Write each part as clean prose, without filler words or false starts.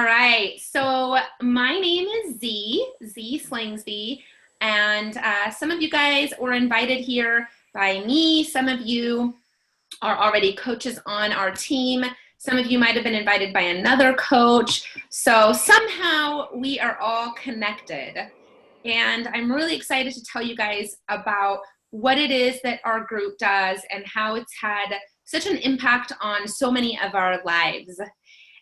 All right, so my name is Z Slingsby, and some of you guys were invited here by me. Some of you are already coaches on our team. Some of you might have been invited by another coach. So somehow we are all connected. And I'm really excited to tell you guys about what it is that our group does and how it's had such an impact on so many of our lives.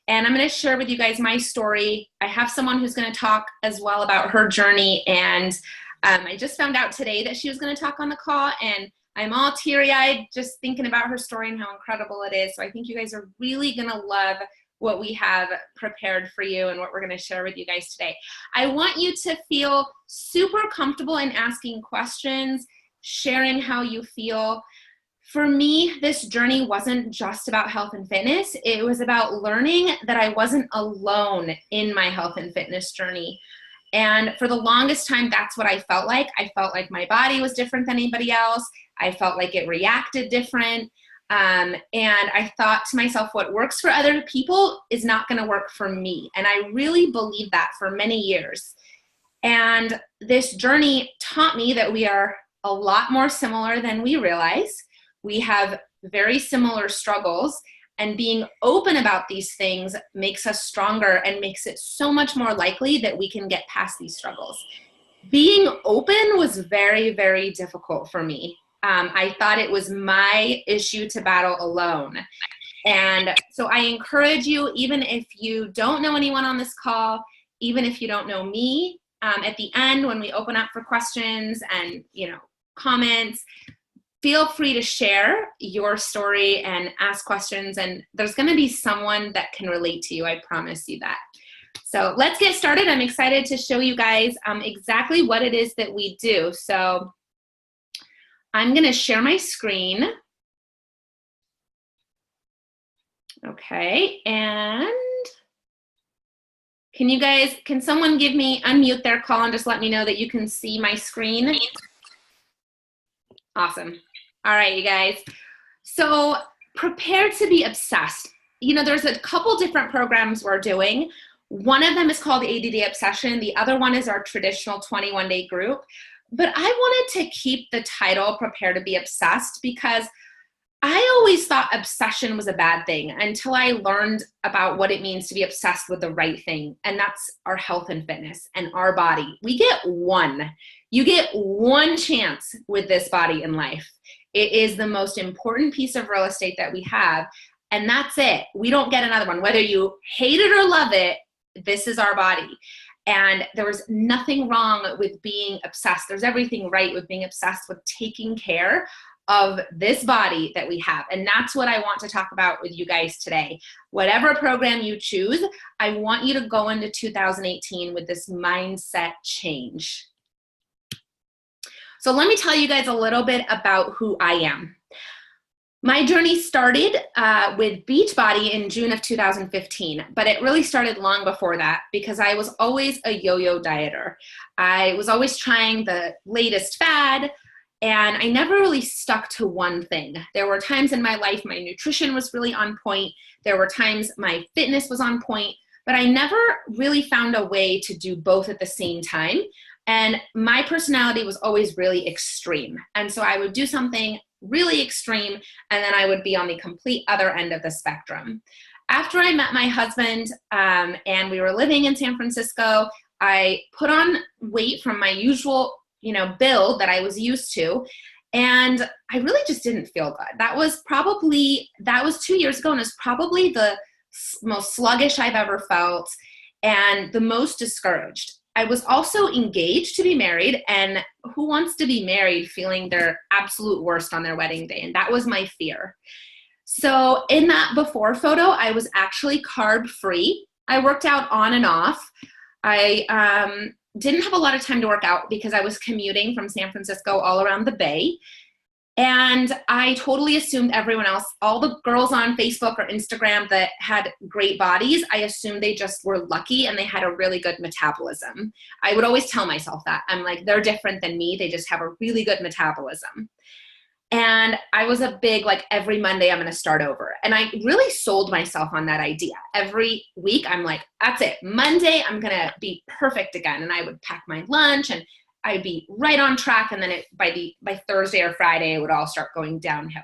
And I'm going to share with you guys my story. I have someone who's going to talk as well about her journey. And I just found out today that she was going to talk on the call. And I'm all teary-eyed just thinking about her story and how incredible it is. So I think you guys are really going to love what we have prepared for you and what we're going to share with you guys today. I want you to feel super comfortable in asking questions, sharing how you feel. For me, this journey wasn't just about health and fitness. It was about learning that I wasn't alone in my health and fitness journey. And for the longest time, that's what I felt like. I felt like my body was different than anybody else. I felt like it reacted different. And I thought to myself, what works for other people is not going to work for me. And I really believed that for many years. And this journey taught me that we are a lot more similar than we realize. We have very similar struggles, and being open about these things makes us stronger and makes it so much more likely that we can get past these struggles. Being open was very, very difficult for me. I thought it was my issue to battle alone. And so I encourage you, even if you don't know anyone on this call, even if you don't know me, at the end when we open up for questions and comments, feel free to share your story and ask questions, and there's going to be someone that can relate to you. I promise you that. So let's get started. I'm excited to show you guys exactly what it is that we do. So I'm going to share my screen. Okay, and can someone unmute their call and just let me know that you can see my screen? Awesome. All right, you guys. So prepare to be obsessed. There's a couple different programs we're doing. One of them is called ADD Obsession. The other one is our traditional 21-day group. But I wanted to keep the title Prepare to be Obsessed because I always thought obsession was a bad thing until I learned about what it means to be obsessed with the right thing. And that's our health and fitness and our body. You get one chance with this body in life. It is the most important piece of real estate that we have. And that's it. We don't get another one. Whether you hate it or love it, this is our body. And there was nothing wrong with being obsessed. There's everything right with being obsessed with taking care of this body that we have. And that's what I want to talk about with you guys today. Whatever program you choose, I want you to go into 2018 with this mindset change. So let me tell you guys a little bit about who I am. My journey started with Beachbody in June of 2015, but it really started long before that because I was always a yo-yo dieter. I was always trying the latest fad, and I never really stuck to one thing. There were times in my life my nutrition was really on point. There were times my fitness was on point, but I never really found a way to do both at the same time. And my personality was always really extreme. And so I would do something really extreme, and then I would be on the complete other end of the spectrum. After I met my husband and we were living in San Francisco, I put on weight from my usual build that I was used to. And I really just didn't feel good. That was 2 years ago, and it's probably the most sluggish I've ever felt and the most discouraged. I was also engaged to be married, and who wants to be married feeling their absolute worst on their wedding day? And that was my fear. So in that before photo, I was actually carb free. I worked out on and off. I didn't have a lot of time to work out because I was commuting from San Francisco all around the Bay. And I totally assumed everyone else, all the girls on Facebook or Instagram that had great bodies, I assumed they just were lucky and they had a really good metabolism. I would always tell myself that. I'm like, they're different than me. They just have a really good metabolism. And I was a big, like, every Monday I'm going to start over. And I really sold myself on that idea. Every week I'm like, that's it. Monday I'm going to be perfect again. And I would pack my lunch and I'd be right on track. And then by Thursday or Friday, it would all start going downhill.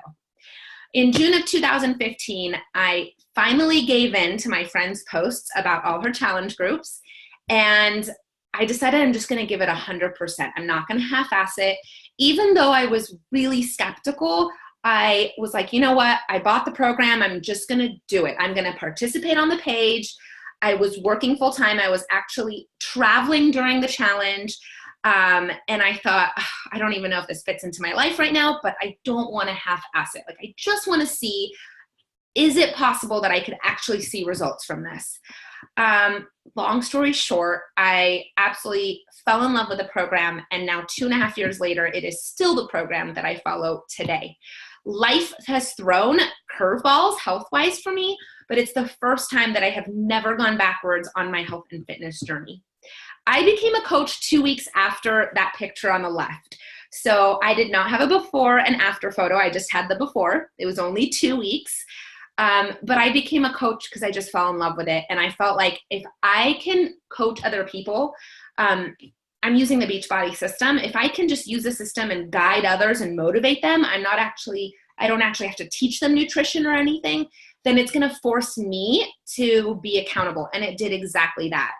In June of 2015, I finally gave in to my friend's posts about all her challenge groups. And I decided I'm just going to give it 100%. I'm not going to half-ass it. Even though I was really skeptical, I was like, you know what? I bought the program. I'm just going to do it. I'm going to participate on the page. I was working full-time. I was actually traveling during the challenge. And I thought, I don't even know if this fits into my life right now, but I don't want to half-ass it. Like, I just want to see, is it possible that I could actually see results from this? Long story short, I absolutely fell in love with the program, and now 2.5 years later, it is still the program that I follow today. Life has thrown curveballs health-wise for me, but it's the first time that I have never gone backwards on my health and fitness journey. I became a coach 2 weeks after that picture on the left. So I did not have a before and after photo. I just had the before. It was only 2 weeks. But I became a coach because I just fell in love with it. And I felt like if I can coach other people, I'm using the Beachbody system. If I can just use the system and guide others and motivate them, I don't actually have to teach them nutrition or anything, then it's going to force me to be accountable. And it did exactly that.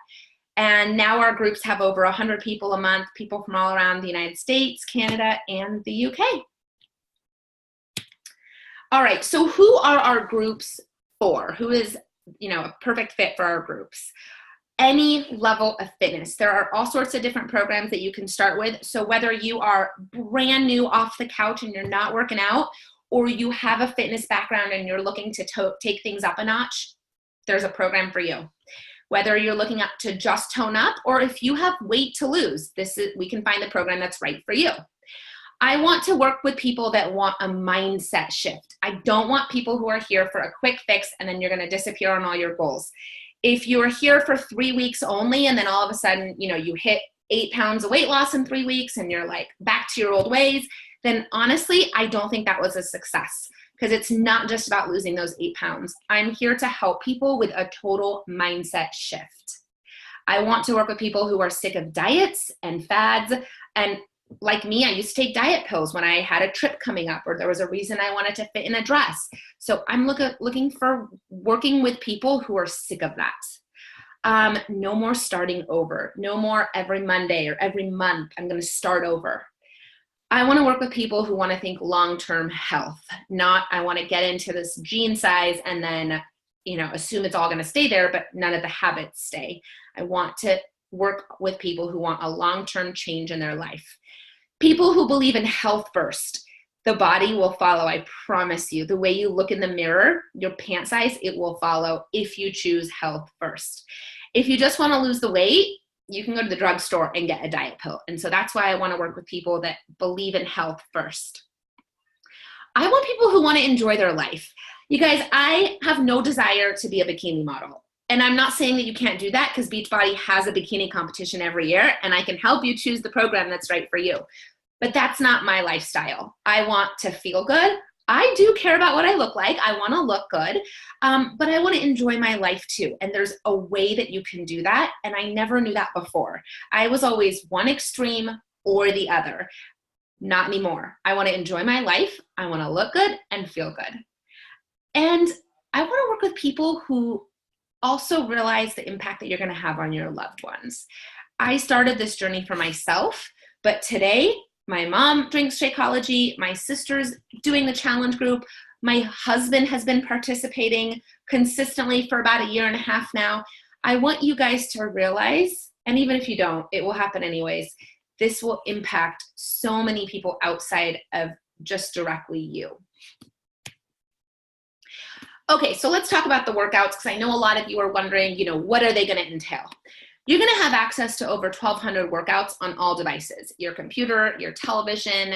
And now our groups have over 100 people a month, people from all around the United States, Canada, and the UK. All right, so who are our groups for? Who is, a perfect fit for our groups? Any level of fitness. There are all sorts of different programs that you can start with. So whether you are brand new off the couch and you're not working out, or you have a fitness background and you're looking to take things up a notch, there's a program for you. Whether you're looking up to just tone up, or if you have weight to lose, we can find the program that's right for you. I want to work with people that want a mindset shift. I don't want people who are here for a quick fix and then you're going to disappear on all your goals. If you're here for 3 weeks only and then all of a sudden, you hit 8 pounds of weight loss in 3 weeks and you're like back to your old ways, then honestly, I don't think that was a success, because it's not just about losing those 8 pounds. I'm here to help people with a total mindset shift. I want to work with people who are sick of diets and fads. And like me, I used to take diet pills when I had a trip coming up or there was a reason I wanted to fit in a dress. So I'm looking for working with people who are sick of that. No more starting over. No more every Monday or every month I'm going to start over. I want to work with people who want to think long-term health, not I want to get into this jean size and then, assume it's all going to stay there, but none of the habits stay. I want to work with people who want a long-term change in their life. People who believe in health first. The body will follow, I promise you. The way you look in the mirror, your pant size, it will follow if you choose health first. If you just want to lose the weight, you can go to the drugstore and get a diet pill. And so that's why I want to work with people that believe in health first. I want people who want to enjoy their life. You guys, I have no desire to be a bikini model. And I'm not saying that you can't do that, because Beachbody has a bikini competition every year and I can help you choose the program that's right for you. But that's not my lifestyle. I want to feel good. I do care about what I look like. I want to look good, but I want to enjoy my life too. And there's a way that you can do that. And I never knew that before. I was always one extreme or the other. Not anymore. I want to enjoy my life. I want to look good and feel good. And I want to work with people who also realize the impact that you're going to have on your loved ones. I started this journey for myself, but today, my mom drinks Shakeology, my sister's doing the challenge group, my husband has been participating consistently for about 1.5 years now. I want you guys to realize, and even if you don't, it will happen anyways, this will impact so many people outside of just directly you. Okay, so let's talk about the workouts, because I know a lot of you are wondering, what are they going to entail? You're going to have access to over 1,200 workouts on all devices, your computer, your television,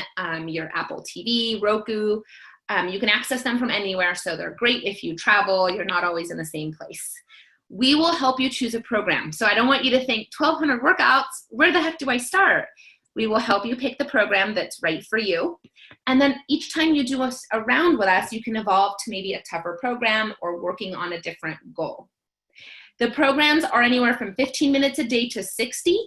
your Apple TV, Roku. You can access them from anywhere, so they're great if you travel, you're not always in the same place. We will help you choose a program. So I don't want you to think 1,200 workouts, where the heck do I start? We will help you pick the program that's right for you. And then each time you do a round with us, you can evolve to maybe a tougher program or working on a different goal. The programs are anywhere from 15 minutes a day to 60.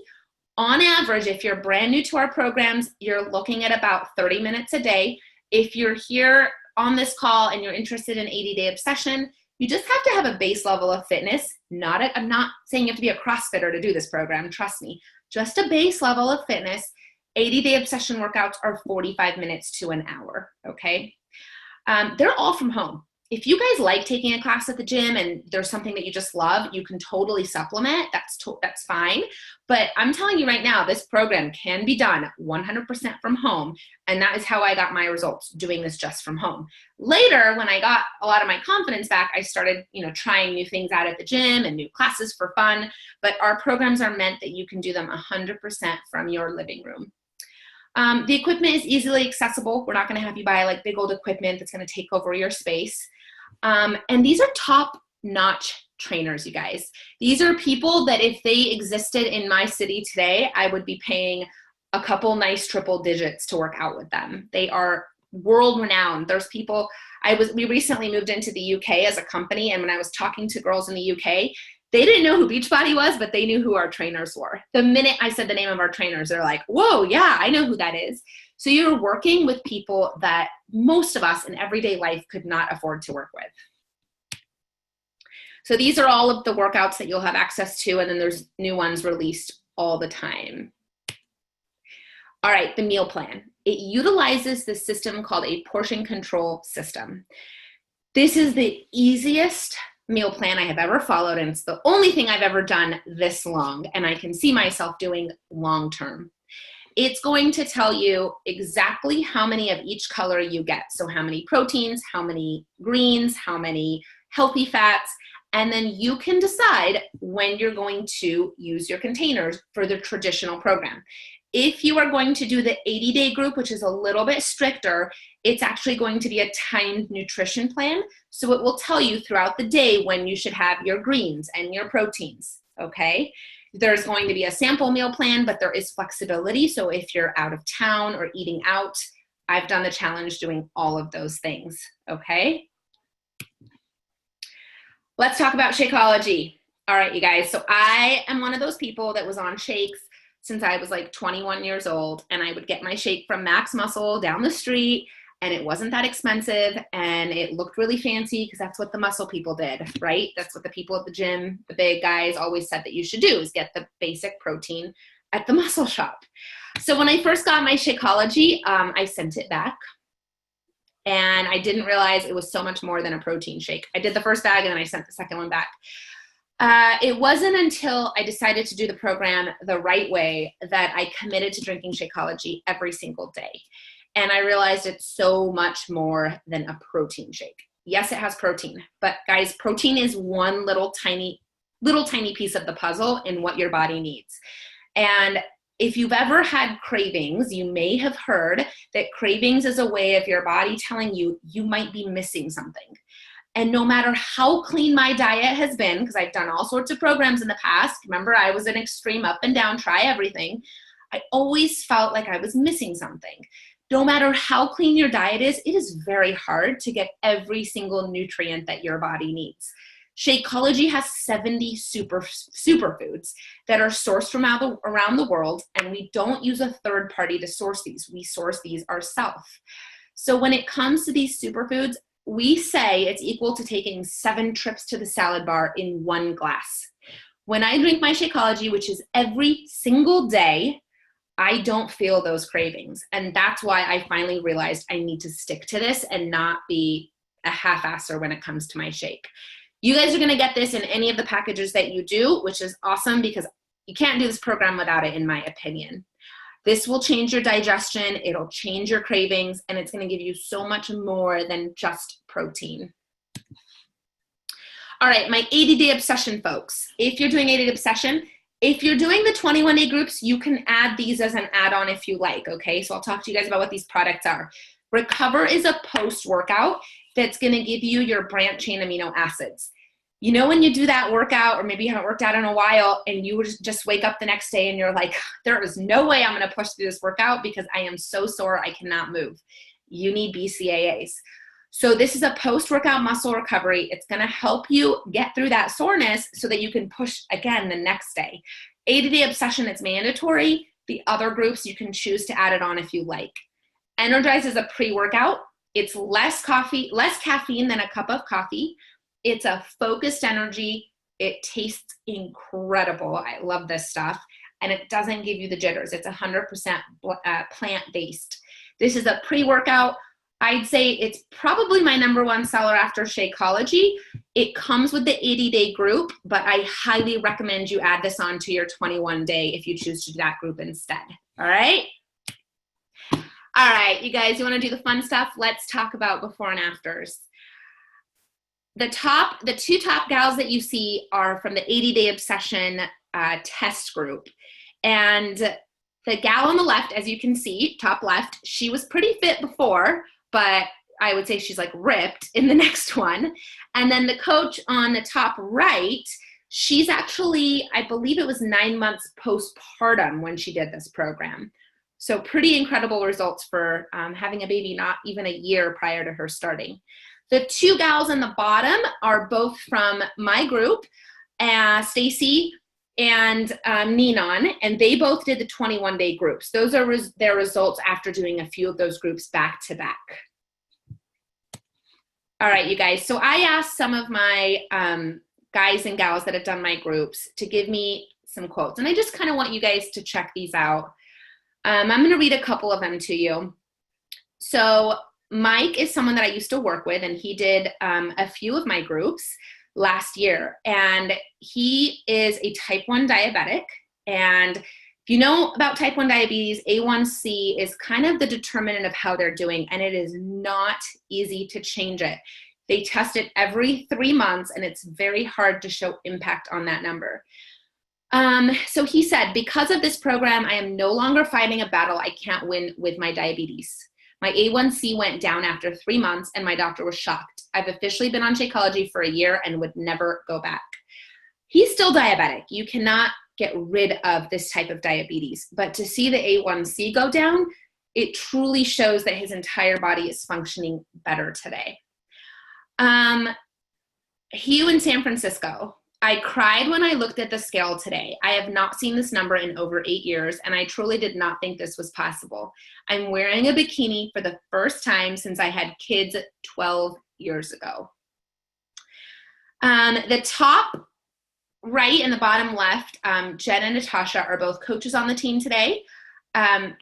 On average, if you're brand new to our programs, you're looking at about 30 minutes a day. If you're here on this call and you're interested in 80-day obsession, you just have to have a base level of fitness. I'm not saying you have to be a CrossFitter to do this program, trust me. Just a base level of fitness. 80-day obsession workouts are 45 minutes to an hour, okay? They're all from home. If you guys like taking a class at the gym and there's something that you just love, you can totally supplement. That's fine. But I'm telling you right now, this program can be done 100% from home. And that is how I got my results, doing this just from home. Later, when I got a lot of my confidence back, I started, trying new things out at the gym and new classes for fun. But our programs are meant that you can do them 100% from your living room. The equipment is easily accessible. We're not going to have you buy like big old equipment that's going to take over your space. And these are top-notch trainers, you guys. These are people that if they existed in my city today, I would be paying a couple nice triple digits to work out with them. They are world-renowned. There's people, we recently moved into the UK as a company, and when I was talking to girls in the UK, they didn't know who Beachbody was, but they knew who our trainers were. The minute I said the name of our trainers, they're like, whoa, yeah, I know who that is. So you're working with people that most of us in everyday life could not afford to work with. So these are all of the workouts that you'll have access to, and then there's new ones released all the time. All right, the meal plan. It utilizes the system called a portion control system. This is the easiest meal plan I have ever followed, and it's the only thing I've ever done this long, and I can see myself doing long term. It's going to tell you exactly how many of each color you get. So how many proteins, how many greens, how many healthy fats, and then you can decide when you're going to use your containers for the traditional program. If you are going to do the 80-day group, which is a little bit stricter, it's actually going to be a timed nutrition plan. So it will tell you throughout the day when you should have your greens and your proteins, okay? There's going to be a sample meal plan, but there is flexibility. So if you're out of town or eating out, I've done the challenge doing all of those things, okay? Let's talk about Shakeology. All right, you guys. So I am one of those people that was on shakes since I was like 21 years old, and I would get my shake from Max Muscle down the street, and it wasn't that expensive, and it looked really fancy because that's what the muscle people did, right? That's what the people at the gym, the big guys, always said that you should do, is get the basic protein at the muscle shop. So when I first got my Shakeology, I sent it back, and I didn't realize it was so much more than a protein shake. I did the first bag, and then I sent the second one back. It wasn't until I decided to do the program the right way that I committed to drinking Shakeology every single day. And I realized it's so much more than a protein shake. Yes, it has protein, but guys, protein is one little tiny piece of the puzzle in what your body needs. And if you've ever had cravings, you may have heard that cravings is a way of your body telling you you might be missing something. And no matter how clean my diet has been, because I've done all sorts of programs in the past, remember I was an extreme up and down, try everything, I always felt like I was missing something. No matter how clean your diet is, it is very hard to get every single nutrient that your body needs. Shakeology has 70 superfoods that are sourced from around the world, and we don't use a third party to source these. We source these ourselves. So when it comes to these superfoods, we say it's equal to taking 7 trips to the salad bar in 1 glass. When I drink my Shakeology, which is every single day, I don't feel those cravings. And that's why I finally realized I need to stick to this and not be a half-asser when it comes to my shake. You guys are gonna get this in any of the packages that you do, which is awesome because you can't do this program without it, in my opinion. This will change your digestion, it'll change your cravings, and it's gonna give you so much more than just protein. All right, my 80-day obsession, folks. If you're doing 80-day obsession, if you're doing the 21-day groups, you can add these as an add-on if you like, okay? So I'll talk to you guys about what these products are. Recover is a post-workout that's gonna give you your branched chain amino acids. You know, when you do that workout, or maybe you haven't worked out in a while, and you just wake up the next day and you're like, there is no way I'm going to push through this workout because I am so sore I cannot move. You need BCAAs. So this is a post-workout muscle recovery. It's going to help you get through that soreness so that you can push again the next day. 80-day obsession, it's mandatory. The other groups, you can choose to add it on if you like. Energize is a pre-workout. It's less caffeine than a cup of coffee. It's a focused energy. It tastes incredible. I love this stuff. And it doesn't give you the jitters. It's 100% plant-based. This is a pre-workout. I'd say it's probably my #1 seller after Shakeology. It comes with the 80-day group, but I highly recommend you add this on to your 21-day if you choose to do that group instead. All right? All right, you guys, you want to do the fun stuff? Let's talk about before and afters. The two top gals that you see are from the 80-day obsession test group. And the gal on the left, as you can see, top left, she was pretty fit before, but I would say she's like ripped in the next one. And then the coach on the top right, she's actually, I believe it was 9 months postpartum when she did this program. So pretty incredible results for having a baby not even a year prior to her starting. The two gals on the bottom are both from my group, Stacy and Ninon, and they both did the 21-day groups. Those are their results after doing a few of those groups back to back. All right, you guys. So I asked some of my guys and gals that have done my groups to give me some quotes, and I just kind of want you guys to check these out. I'm going to read a couple of them to you. So Mike is someone that I used to work with, and he did a few of my groups last year. And he is a type 1 diabetic. And if you know about type 1 diabetes, A1C is kind of the determinant of how they're doing, and it is not easy to change it. They test it every 3 months, and it's very hard to show impact on that number. So he said, because of this program, I am no longer fighting a battle I can't win with my diabetes. My A1C went down after 3 months, and my doctor was shocked. I've officially been on Shakeology for a year and would never go back. He's still diabetic. You cannot get rid of this type of diabetes, but to see the A1C go down, it truly shows that his entire body is functioning better today. Hugh in San Francisco. I cried when I looked at the scale today. I have not seen this number in over 8 years, and I truly did not think this was possible. I'm wearing a bikini for the first time since I had kids 12 years ago. The top right and the bottom left, Jen and Natasha are both coaches on the team today.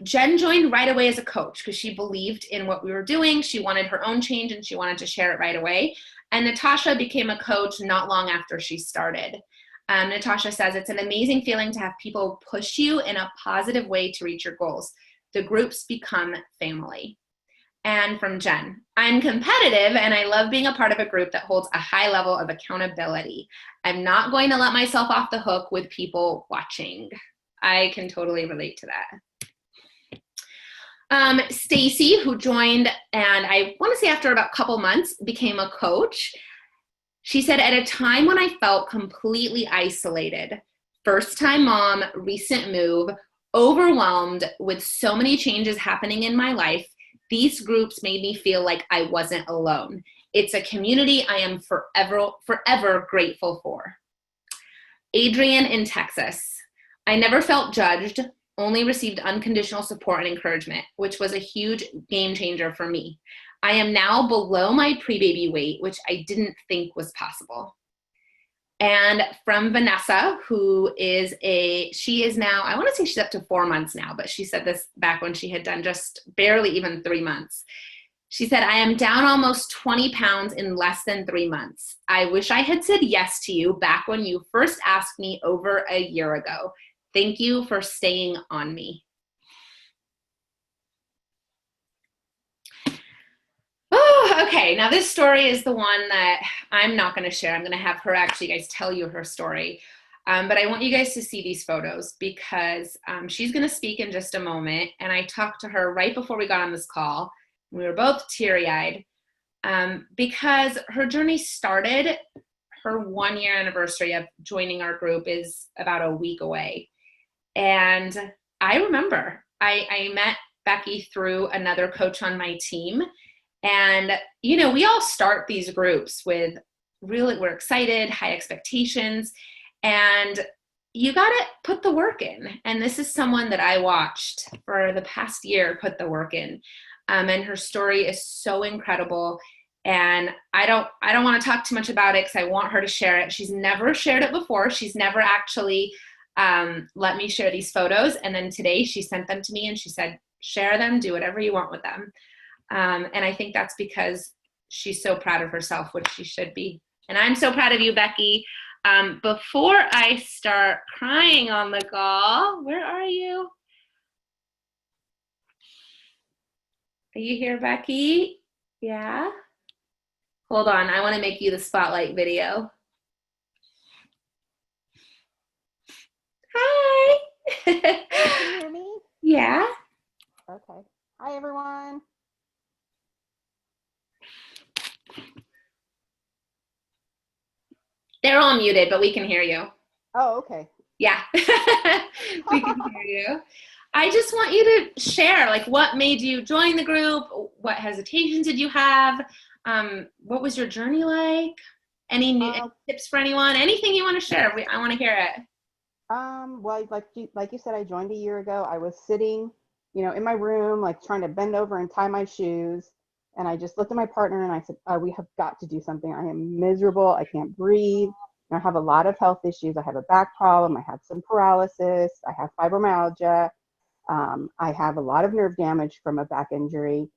Jen joined right away as a coach because she believed in what we were doing. She wanted her own change, and she wanted to share it right away. And Natasha became a coach not long after she started. Natasha says, it's an amazing feeling to have people push you in a positive way to reach your goals. The groups become family. And from Jen, I'm competitive and I love being a part of a group that holds a high level of accountability. I'm not going to let myself off the hook with people watching. I can totally relate to that. Stacy, who joined, and I want to say after about a couple months, became a coach. She said, at a time when I felt completely isolated, first-time mom, recent move, overwhelmed with so many changes happening in my life, these groups made me feel like I wasn't alone. It's a community I am forever grateful for. Adrian in Texas. I never felt judged, only received unconditional support and encouragement, which was a huge game changer for me. I am now below my pre-baby weight, which I didn't think was possible. And from Vanessa, she is now, I want to say she's up to 4 months now, but she said this back when she had done just barely even 3 months. She said, I am down almost 20 pounds in less than 3 months. I wish I had said yes to you back when you first asked me over a year ago. Thank you for staying on me. Oh, okay. Now this story is the one that I'm not going to share. I'm going to have her actually, guys, tell you her story. But I want you guys to see these photos because she's going to speak in just a moment. And I talked to her right before we got on this call. We were both teary-eyed because her journey started, her 1-year anniversary of joining our group is about a week away. And I remember I met Becky through another coach on my team. And, you know, we all start these groups with really, we're excited, high expectations, and you got to put the work in. And this is someone that I watched for the past year put the work in. And her story is so incredible. And I don't want to talk too much about it because I want her to share it. She's never shared it before. She's never actually let me share these photos. And then today she sent them to me and she said, share them, do whatever you want with them. And I think that's because she's so proud of herself, which she should be. And I'm so proud of you, Becky. Before I start crying on the call, where are you? Are you here, Becky? Yeah? Hold on, I want to make you the spotlight video. Hi. Can you hear me? Yeah. Okay. Hi, everyone. They're all muted, but we can hear you. Oh, okay. Yeah. We can hear you. I just want you to share, like, what made you join the group? What hesitations did you have? What was your journey like? Any new tips for anyone? Anything you want to share? I want to hear it. Well, like you said, I joined a year ago. I was sitting, you know, in my room, like trying to bend over and tie my shoes. And I just looked at my partner and I said, we have got to do something. I am miserable. I can't breathe. And I have a lot of health issues. I have a back problem. I have some paralysis. I have fibromyalgia. I have a lot of nerve damage from a back injury.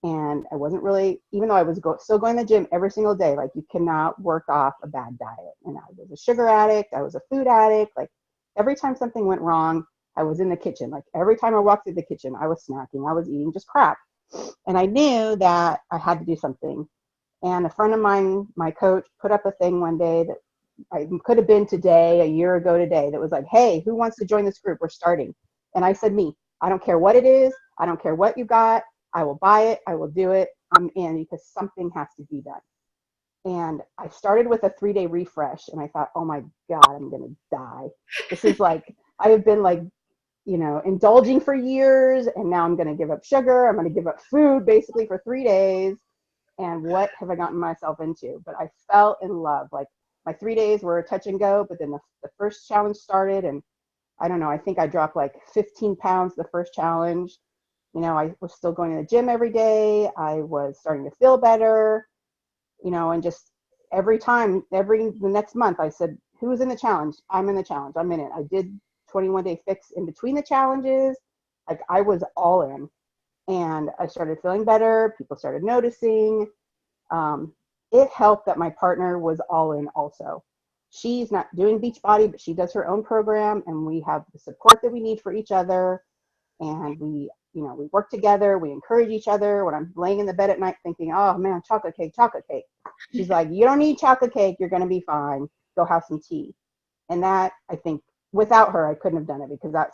And I wasn't really, even though I was still going to the gym every single day, like you cannot work off a bad diet. And I was a sugar addict. I was a food addict. Like every time something went wrong, I was in the kitchen. Like every time I walked through the kitchen, I was snacking. I was eating just crap. And I knew that I had to do something. And a friend of mine, my coach, put up a thing one day that I could have been today, a year ago today, that was like, hey, who wants to join this group? We're starting. And I said, me. I don't care what it is. I don't care what you got. I will buy it. I will do it. I'm in because something has to be done. And I started with a 3-day refresh. And I thought, oh my God, I'm going to die. This is like, I have been like, you know, indulging for years, and now I'm going to give up sugar. I'm going to give up food basically for 3 days. And what have I gotten myself into? But I fell in love. Like my 3 days were touch and go, but then the first challenge started, and I don't know, I think I dropped like 15 pounds the first challenge. You know, I was still going to the gym every day. I was starting to feel better, you know, and just the next month I said, who's in the challenge? I'm in the challenge. I'm in it. I did 21-day fix in between the challenges. Like I was all in, and I started feeling better. People started noticing. It helped that my partner was all in also. She's not doing Beachbody, but she does her own program, and we have the support that we need for each other. And we work together. We encourage each other. When I'm laying in the bed at night thinking, oh man, chocolate cake. She's like, you don't need chocolate cake. You're going to be fine. Go have some tea. And that, I think, without her, I couldn't have done it, because that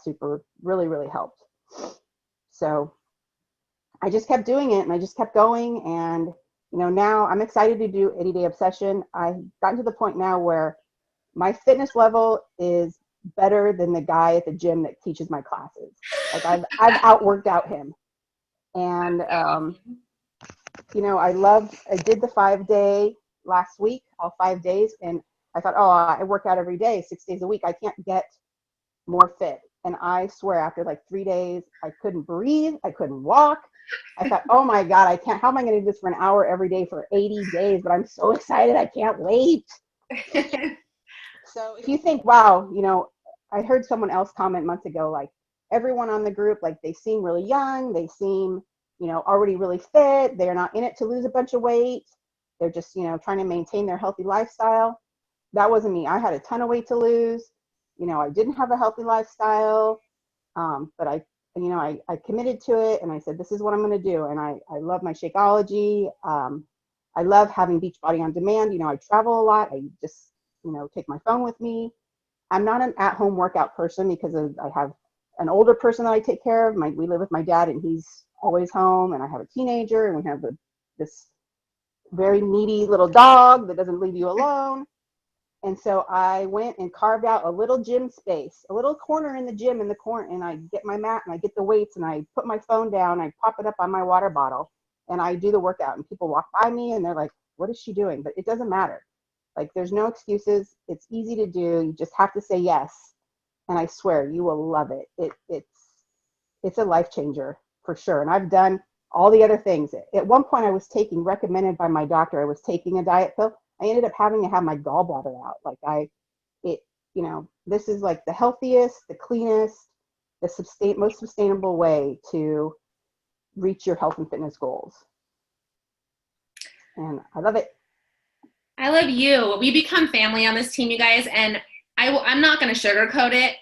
really, really helped. So I just kept doing it, and I just kept going. And, you know, now I'm excited to do 80-day obsession. I've gotten to the point now where my fitness level is better than the guy at the gym that teaches my classes. Like I've outworked out him. And, you know, I did the 5-day last week, all 5 days. And I thought, oh, I work out every day, 6 days a week. I can't get more fit. And I swear, after like 3 days, I couldn't breathe. I couldn't walk. I thought, oh my God, how am I going to do this for an hour every day for 80 days? But I'm so excited. I can't wait. So if you think, wow, you know, I heard someone else comment months ago, like everyone on the group, like they seem really young. They seem, you know, already really fit. They're not in it to lose a bunch of weight. They're just, you know, trying to maintain their healthy lifestyle. That wasn't me. I had a ton of weight to lose. You know, I didn't have a healthy lifestyle, but I committed to it, and I said, this is what I'm going to do. And I love my Shakeology. I love having Beachbody on demand. You know, I travel a lot. I just, you know, take my phone with me. I'm not an at-home workout person because I have an older person that I take care of. We live with my dad, and he's always home, and I have a teenager, and we have this very needy little dog that doesn't leave you alone. And so I went and carved out a little gym space, a little corner in the gym in the corner, and I get my mat and I get the weights and I put my phone down, I pop it up on my water bottle and I do the workout, and people walk by me and they're like, what is she doing? But it doesn't matter. Like, there's no excuses. It's easy to do. You just have to say yes. And I swear you will love it. It's a life changer for sure. And I've done all the other things. At one point I was taking, recommended by my doctor, I was taking a diet pill. I ended up having to have my gallbladder out. This is like the healthiest, the cleanest, the most sustainable way to reach your health and fitness goals. And I love it. I love you. We become family on this team, you guys, and I'm not going to sugarcoat it.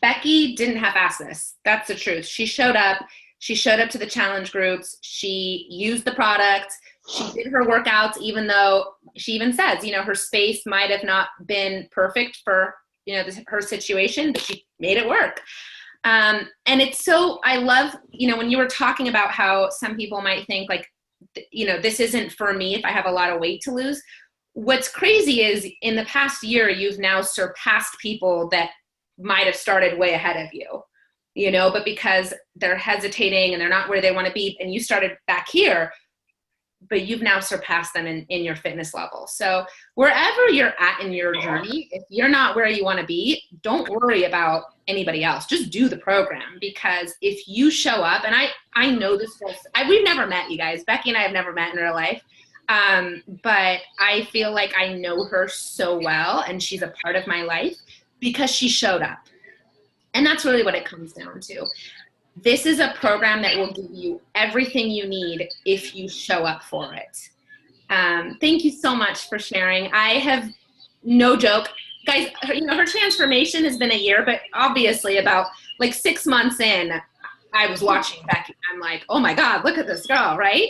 Becky didn't half-ass this. That's the truth. She showed up. She showed up to the challenge groups. She used the product. She did her workouts, even though she even says, her space might have not been perfect for, her situation, but she made it work. And it's so, I love, when you were talking about how some people might think like, this isn't for me if I have a lot of weight to lose. What's crazy is in the past year, you've now surpassed people that might have started way ahead of you, but because they're hesitating and they're not where they want to be, and you started back here, but you've now surpassed them in your fitness level. So wherever you're at in your journey, if you're not where you want to be, don't worry about anybody else. Just do the program, because if you show up, and I know this, we've never met, you guys. Becky and I have never met in real life. But I feel like I know her so well, and she's a part of my life because she showed up. And that's really what it comes down to. This is a program that will give you everything you need if you show up for it. Thank you so much for sharing. I have no joke. Guys, her transformation has been a year, but obviously about like 6 months in, I was watching Becky. I'm like, oh my God, look at this girl, right?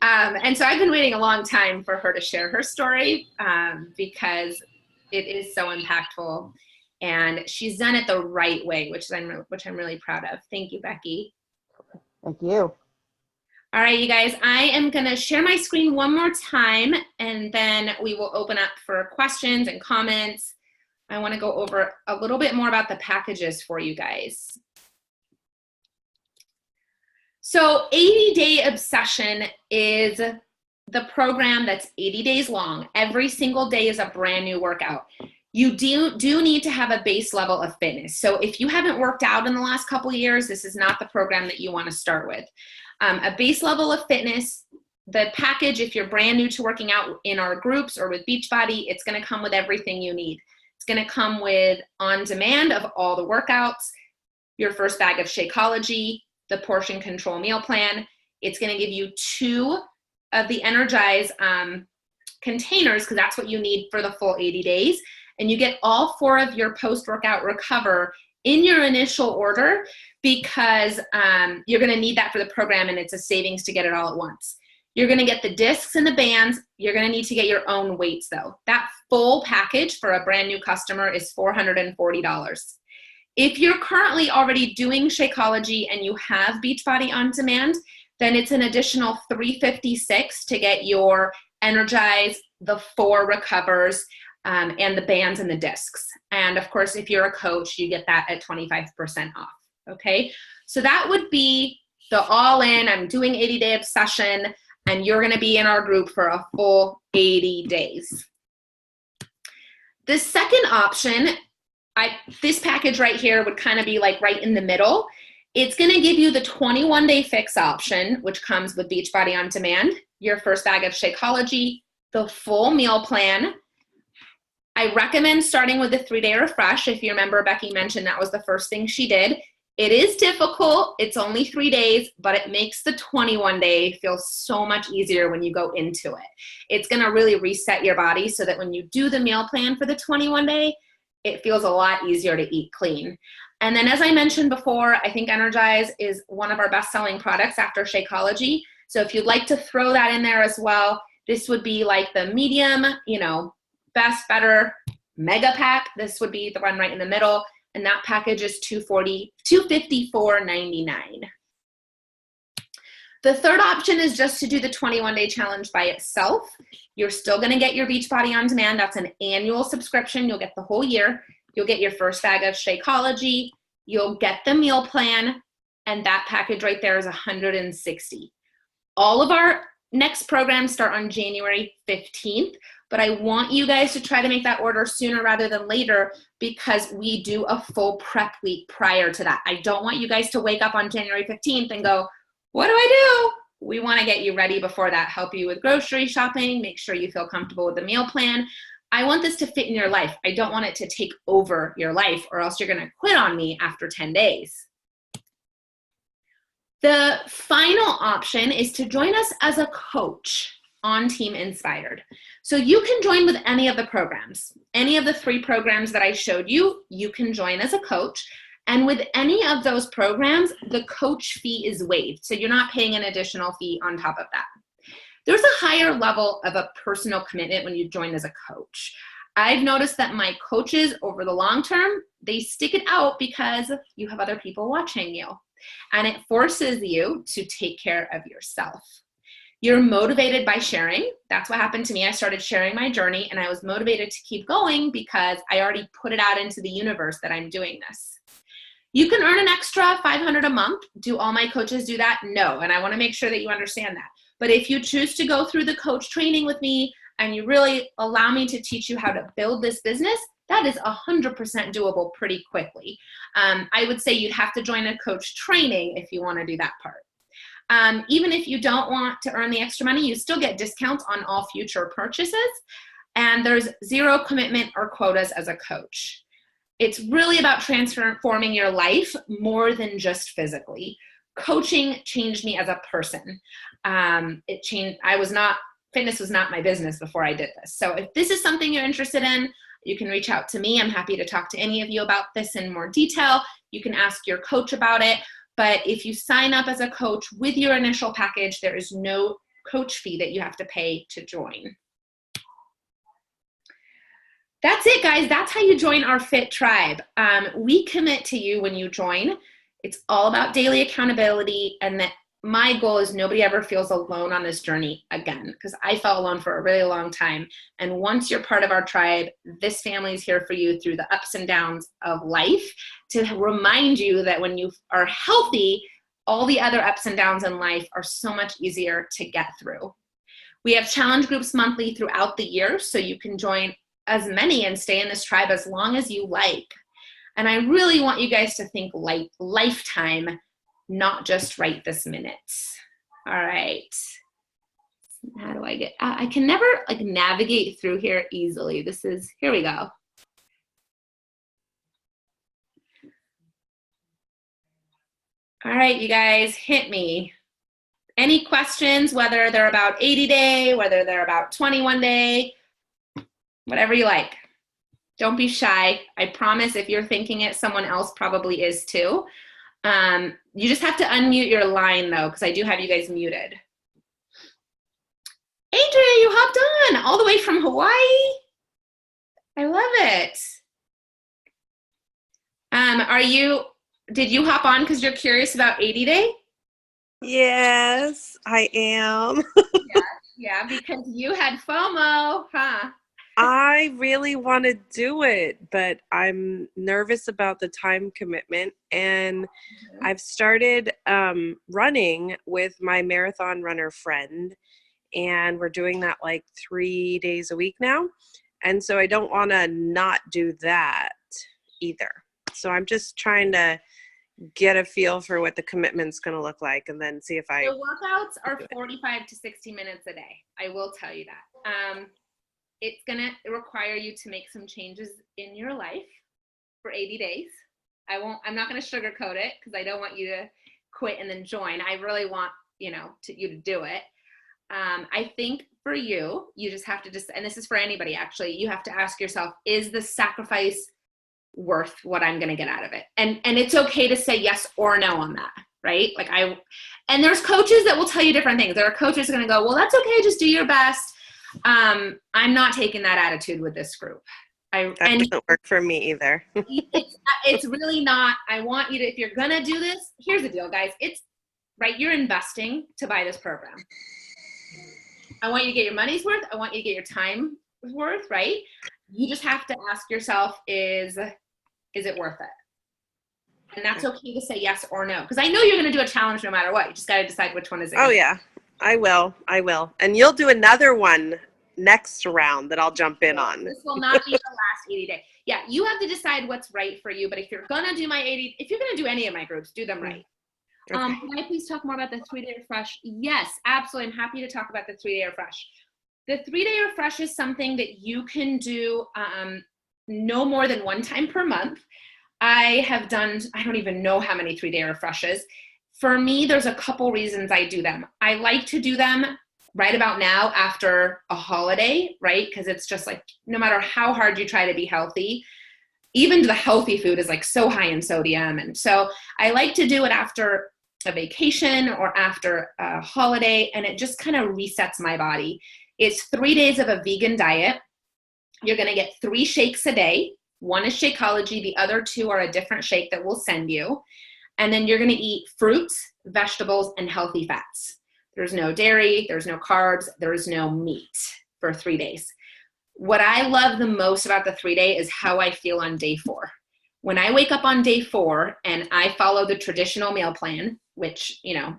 And so I've been waiting a long time for her to share her story because it is so impactful, and she's done it the right way, which I'm really proud of. Thank you, Becky. Thank you. All right, you guys, I am going to share my screen one more time, and then we will open up for questions and comments. I want to go over a little bit more about the packages for you guys. So 80-Day Obsession is the program that's 80 days long. Every single day is a brand new workout. You do need to have a base level of fitness. So if you haven't worked out in the last couple of years, this is not the program that you want to start with. A base level of fitness, the package, if you're brand new to working out in our groups or with Beachbody, it's going to come with everything you need. It's going to come with on-demand of all the workouts, your first bag of Shakeology, the portion control meal plan. It's going to give you 2 of the Energize containers, because that's what you need for the full 80 days. And you get all 4 of your post-workout recover in your initial order, because you're going to need that for the program, and it's a savings to get it all at once. You're going to get the discs and the bands. You're going to need to get your own weights, though. That full package for a brand new customer is $440. If you're currently already doing Shakeology and you have Beachbody on demand, then it's an additional $356 to get your Energize, the 4 recovers, and the bands and the discs. And of course, if you're a coach, you get that at 25% off. Okay, so that would be the all-in. I'm doing 80-Day Obsession, and you're going to be in our group for a full 80 days. The second option, this package right here would kind of be like right in the middle. It's going to give you the 21-day fix option, which comes with Beachbody on Demand, your first bag of Shakeology, the full meal plan. I recommend starting with the 3-day refresh. If you remember, Becky mentioned that was the first thing she did. It is difficult. It's only 3 days, but it makes the 21-day feel so much easier when you go into it. It's going to really reset your body so that when you do the meal plan for the 21-day, it feels a lot easier to eat clean. And then, as I mentioned before, I think Energize is one of our best-selling products after Shakeology. So if you'd like to throw that in there as well, this would be like the medium, best, better, mega pack. This would be the one right in the middle. And that package is $254.99. The third option is just to do the 21-day challenge by itself. You're still going to get your Beachbody on demand. That's an annual subscription. You'll get the whole year. You'll get your first bag of Shakeology. You'll get the meal plan, and that package right there is $160. All of our next programs start on January 15th, but I want you guys to try to make that order sooner rather than later because we do a full prep week prior to that. I don't want you guys to wake up on January 15th and go, what do I do? We want to get you ready before that, help you with grocery shopping, make sure you feel comfortable with the meal plan. I want this to fit in your life. I don't want it to take over your life or else you're going to quit on me after 10 days. The final option is to join us as a coach on Team Inspired. So you can join with any of the programs. Any of the 3 programs that I showed you, you can join as a coach. And with any of those programs, the coach fee is waived. So you're not paying an additional fee on top of that. There's a higher level of a personal commitment when you join as a coach. I've noticed that my coaches over the long term, they stick it out because you have other people watching you. And it forces you to take care of yourself. You're motivated by sharing. That's what happened to me. I started sharing my journey and I was motivated to keep going because I already put it out into the universe that I'm doing this. You can earn an extra $500 a month. Do all my coaches do that? No. And I want to make sure that you understand that. But if you choose to go through the coach training with me and you really allow me to teach you how to build this business, that is 100% doable pretty quickly. I would say you'd have to join a coach training if you want to do that part. Even if you don't want to earn the extra money, you still get discounts on all future purchases. And there's zero commitment or quotas as a coach. It's really about transforming your life more than just physically. Coaching changed me as a person. Fitness was not my business before I did this. So if this is something you're interested in, you can reach out to me. I'm happy to talk to any of you about this in more detail. You can ask your coach about it. But if you sign up as a coach with your initial package, there is no coach fee that you have to pay to join. That's it, guys. That's how you join our FIT tribe. We commit to you when you join. It's all about daily accountability, and that my goal is nobody ever feels alone on this journey again, because I felt alone for a really long time. And once you're part of our tribe, this family is here for you through the ups and downs of life to remind you that when you are healthy, all the other ups and downs in life are so much easier to get through. We have challenge groups monthly throughout the year, so you can join as many and stay in this tribe as long as you like. And I really want you guys to think like lifetime, not just right this minute. All right. How do I get, I can never navigate through here easily. Here we go. All right, you guys, hit me. Any questions, whether they're about 80-day, whether they're about 21-day, whatever you like. Don't be shy. I promise if you're thinking it, someone else probably is too. You just have to unmute your line though, because I do have you guys muted. Adria, you hopped on all the way from Hawaii. I love it. Did you hop on because you're curious about 80-day? Yes, I am. Yeah, because you had FOMO, huh? I really want to do it, but I'm nervous about the time commitment. And I've started running with my marathon runner friend, and we're doing that like 3 days a week now. And so I don't want to not do that either. So I'm just trying to get a feel for what the commitment's going to look like and then see if I... The workouts are 45 to 60 minutes a day. I will tell you that. It's going to require you to make some changes in your life for 80 days. I'm not going to sugarcoat it because I don't want you to quit and then join. I really want, you to do it. I think for you just have to and this is for anybody actually, you have to ask yourself, is the sacrifice worth what I'm going to get out of it? And it's okay to say yes or no on that, right? And there's coaches that will tell you different things. There are coaches going to go, well, that's okay. Just do your best. I'm not taking that attitude with this group. That doesn't work for me either. It's really not. I want you to, if you're going to do this, here's the deal, guys. It's right? You're investing to buy this program. I want you to get your money's worth. I want you to get your time worth, right? You just have to ask yourself, is it worth it? And that's okay to say yes or no. Because I know you're going to do a challenge no matter what. You just got to decide which one is it. Oh, yeah. I will. And you'll do another one next round that I'll jump in on. This will not be the last 80 day. Yeah, you have to decide what's right for you. But if you're going to do if you're going to do any of my groups, do them right. Okay. Can I please talk more about the 3-day refresh? Yes, absolutely. I'm happy to talk about the 3-day refresh. The 3-day refresh is something that you can do no more than one time per month. I have done, I don't even know how many 3-day refreshes. For me, there's a couple reasons I do them. I like to do them right about now after a holiday, right? Because it's just like, no matter how hard you try to be healthy, even the healthy food is like so high in sodium. And so I like to do it after a vacation or after a holiday, and it just kind of resets my body. It's 3 days of a vegan diet. You're going to get 3 shakes a day. One is Shakeology. The other 2 are a different shake that we'll send you. And then you're going to eat fruits, vegetables, and healthy fats. There's no dairy, there's no carbs, there's no meat for 3 days. What I love the most about the 3-day is how I feel on day 4. When I wake up on day 4 and I follow the traditional meal plan, which, you know,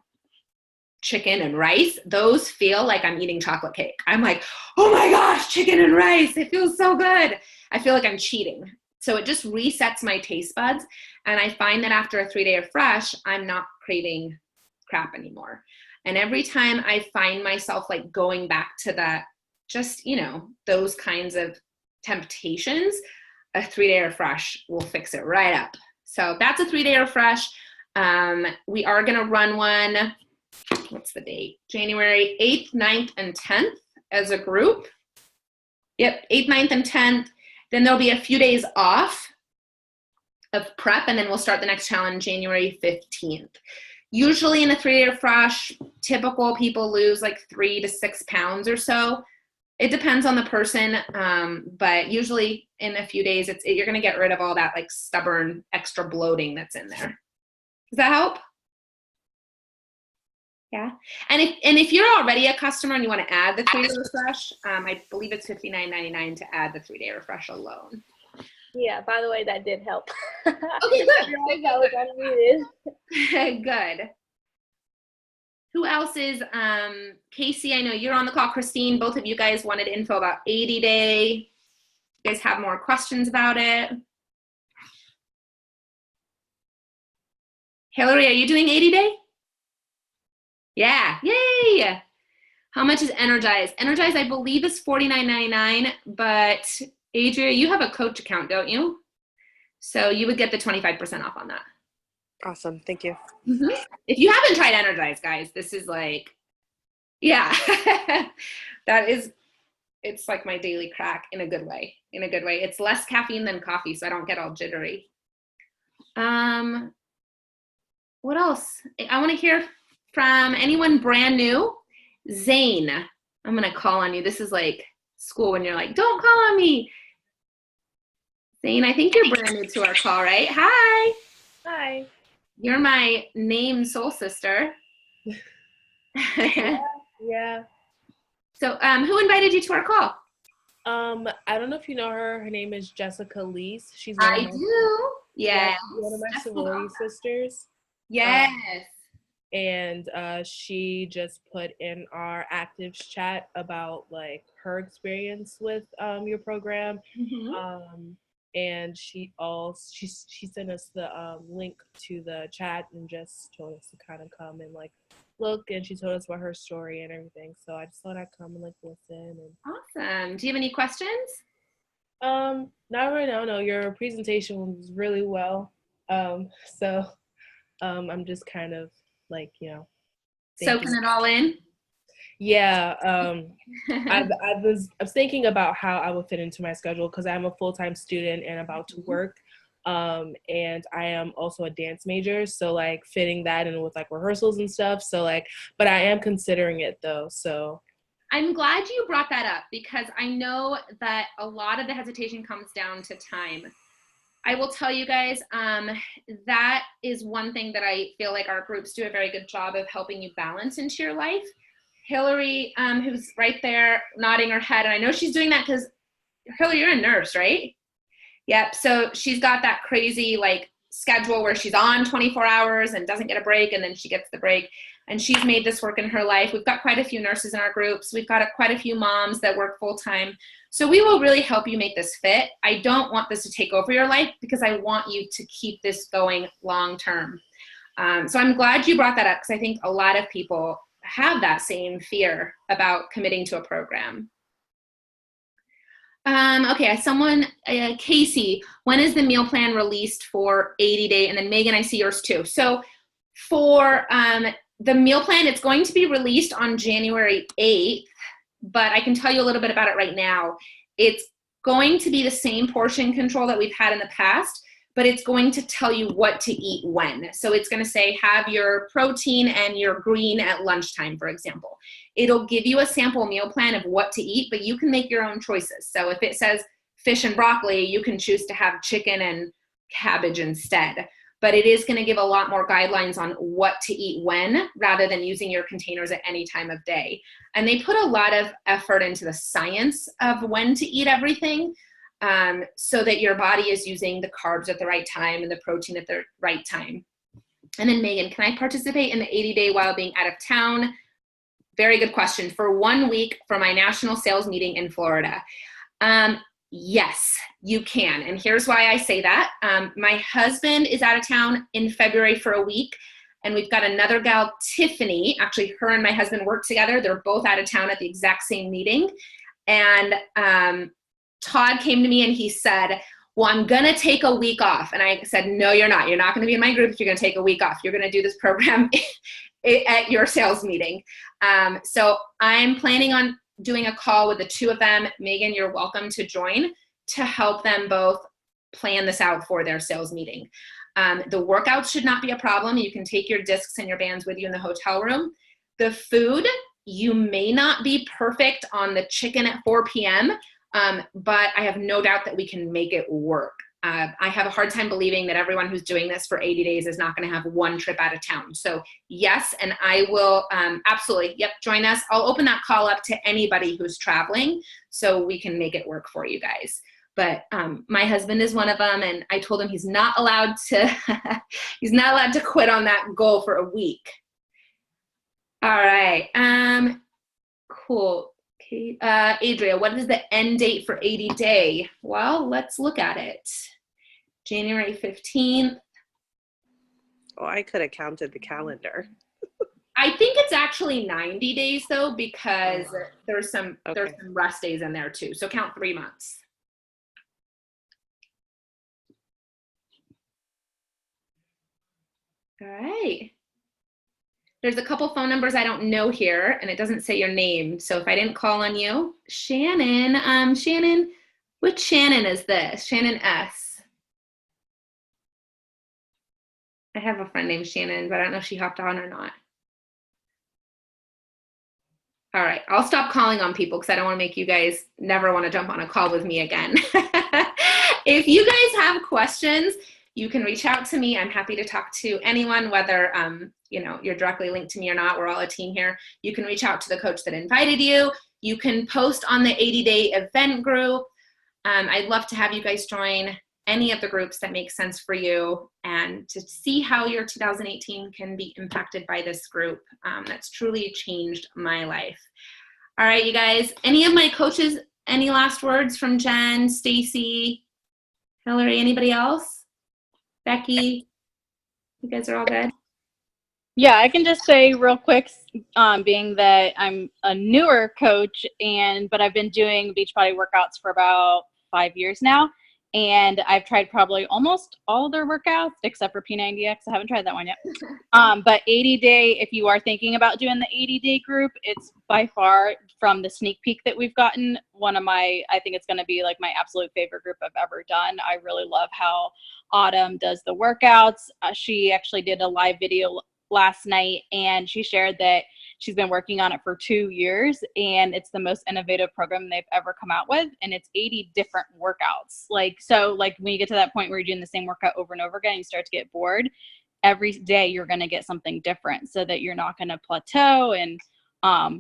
chicken and rice, those feel like I'm eating chocolate cake. I'm like, oh my gosh, chicken and rice. It feels so good. I feel like I'm cheating. So it just resets my taste buds. And I find that after a 3-day refresh, I'm not craving crap anymore. And every time I find myself like going back to that, just, you know, those kinds of temptations, a 3-day refresh will fix it right up. So that's a 3-day refresh. We are going to run one. What's the date? January 8th, 9th, and 10th as a group. Yep, 8th, 9th, and 10th. Then there'll be a few days off of prep, and then we'll start the next challenge January 15th. Usually in a 3-day refresh, typical people lose like 3 to 6 pounds or so. It depends on the person, but usually in a few days, you're going to get rid of all that like stubborn extra bloating that's in there. Does that help? Yeah. And if you're already a customer and you want to add the 3-day refresh, I believe it's $59.99 to add the 3-day refresh alone. Yeah, by the way, that did help. Okay, good. I was unmuted. Good. Who else is, Casey, I know you're on the call. Christine, both of you guys wanted info about 80-day. You guys have more questions about it? Hillary, are you doing 80-day? Yeah, yay! How much is Energize? Energize, I believe, is $49.99, but Adria, you have a coach account, don't you? So you would get the 25% off on that. Awesome. Thank you. Mm-hmm. If you haven't tried Energize, guys, this is like, yeah, it's like my daily crack in a good way, It's less caffeine than coffee, so I don't get all jittery. What else? I want to hear from anyone brand new. Zane, I'm going to call on you. This is like school when you're like, don't call on me. Zane, I think you're brand new to our call, right? Hi. Hi. You're my name soul sister. Yeah. So who invited you to our call? I don't know if you know her. Her name is Jessica Lees. She's I do. Yeah. one of my sorority sisters. Yes. And she just put in our actives chat about like her experience with your program. Mm-hmm. And she sent us the link to the chat and just told us to kind of come and like look, and she told us about her story and everything. So I just thought I'd come and like listen. And Awesome. Do you have any questions? not right now. No, your presentation was really well. So I'm just kind of like, you know, soaking it all in. Yeah. I was thinking about how I would fit into my schedule because I'm a full-time student and about to work. And I am also a dance major. So like fitting that in with like rehearsals and stuff. So like, but I am considering it though. So I'm glad you brought that up because I know that a lot of the hesitation comes down to time. I will tell you guys, that is one thing that I feel like our groups do a very good job of helping you balance into your life. Hillary, who's right there nodding her head, and I know she's doing that because, Hillary, you're a nurse, right? Yep. So she's got that crazy like schedule where she's on 24 hours and doesn't get a break, and then she gets the break. And she's made this work in her life. We've got quite a few nurses in our groups. We've got quite a few moms that work full time. So we will really help you make this fit. I don't want this to take over your life because I want you to keep this going long term. So I'm glad you brought that up because I think a lot of people have that same fear about committing to a program. Okay, Casey, when is the meal plan released for 80 day? And then Megan, I see yours too. So for the meal plan, it's going to be released on January 8th, but I can tell you a little bit about it right now. It's going to be the same portion control that we've had in the past, but it's going to tell you what to eat when. So it's going to say, have your protein and your green at lunchtime, for example. It'll give you a sample meal plan of what to eat, but you can make your own choices. So if it says fish and broccoli, you can choose to have chicken and cabbage instead. But it is going to give a lot more guidelines on what to eat when, rather than using your containers at any time of day. And they put a lot of effort into the science of when to eat everything, so that your body is using the carbs at the right time and the protein at the right time. And then Megan, can I participate in the 80-day while being out of town? Very good question. For 1 week for my national sales meeting in Florida. Yes, you can. And here's why I say that. My husband is out of town in February for a week. And we've got another gal, Tiffany. Actually, her and my husband work together. They're both out of town at the exact same meeting. And Todd came to me and he said, well, I'm going to take a week off. And I said, no, you're not. You're not going to be in my group if you're going to take a week off. You're going to do this program at your sales meeting. So I'm planning on doing a call with the two of them. Megan, you're welcome to join to help them both plan this out for their sales meeting. The workouts should not be a problem. You can take your discs and your bands with you in the hotel room. The food, you may not be perfect on the chicken at 4 p.m., but I have no doubt that we can make it work. I have a hard time believing that everyone who's doing this for 80 days is not going to have one trip out of town. So yes, and I will absolutely, yep, join us. I'll open that call up to anybody who's traveling so we can make it work for you guys. But my husband is one of them, and I told him he's not allowed to he's not allowed to quit on that goal for a week. All right, cool. Okay. Adria, what is the end date for 80 day? Well, let's look at it. January 15th. Oh, I could have counted the calendar. I think it's actually 90 days though, because there's some rest days in there too. So count 3 months. All right. There's a couple phone numbers I don't know here, and it doesn't say your name. So if I didn't call on you, Shannon, Shannon, which Shannon is this? Shannon S. I have a friend named Shannon, but I don't know if she hopped on or not. All right, I'll stop calling on people because I don't want to make you guys never want to jump on a call with me again. If you guys have questions, you can reach out to me. I'm happy to talk to anyone, whether you're directly linked to me or not. We're all a team here. You can reach out to the coach that invited you. You can post on the 80-day event group. I'd love to have you guys join any of the groups that make sense for you and to see how your 2018 can be impacted by this group. That's truly changed my life. All right, you guys, any of my coaches, any last words from Jen, Stacy, Hillary, anybody else? Becky, you guys are all good? Yeah, I can just say real quick, being that I'm a newer coach, but I've been doing Beachbody workouts for about 5 years now, and I've tried probably almost all their workouts except for P90X. I haven't tried that one yet. But 80 day, if you are thinking about doing the 80-day group, it's by far from the sneak peek that we've gotten, I think it's going to be like my absolute favorite group I've ever done. I really love how Autumn does the workouts. She actually did a live video last night, and she shared that She's been working on it for 2 years, and it's the most innovative program they've ever come out with. And it's 80 different workouts. So when you get to that point where you're doing the same workout over and over again, you start to get bored. Every day you're going to get something different so that you're not going to plateau. And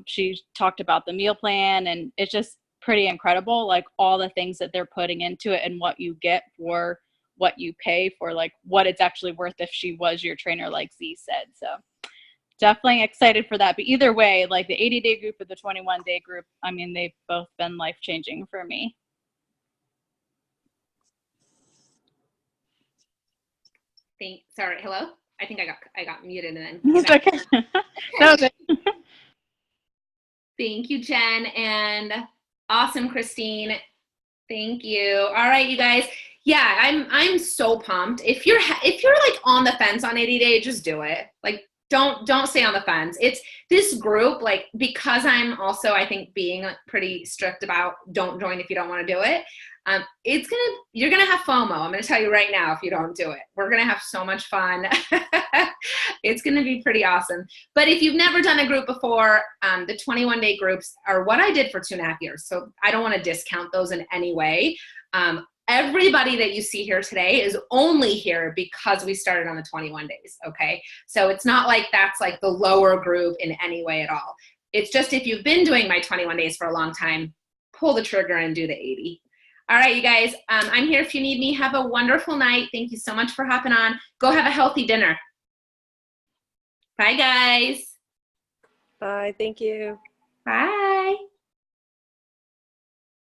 she talked about the meal plan, and it's just pretty incredible, like all the things that they're putting into it and what you get for what you pay for, like what it's actually worth if she was your trainer, like Z said. So definitely excited for that. But either way, like the 80-day group or the 21-day group, I mean, they've both been life-changing for me. Sorry, hello? I think I got muted and then. It's okay. That was it. Thank you, Jen, and awesome, Christine. Thank you. All right, you guys. Yeah, I'm so pumped. If you're like on the fence on 80-day, just do it. Like don't stay on the fence. It's this group, like, because I'm also, I think, being pretty strict about don't join if you don't want to do it. You're gonna have FOMO. I'm gonna tell you right now if you don't do it. We're gonna have so much fun. It's gonna be pretty awesome. But if you've never done a group before, the 21-day groups are what I did for 2.5 years. So I don't want to discount those in any way. Everybody that you see here today is only here because we started on the 21 days, okay? So it's not like that's like the lower group in any way at all. It's just if you've been doing my 21 days for a long time, pull the trigger and do the 80. All right, you guys, I'm here if you need me. Have a wonderful night. Thank you so much for hopping on. Go have a healthy dinner. Bye, guys. Bye. Thank you. Bye.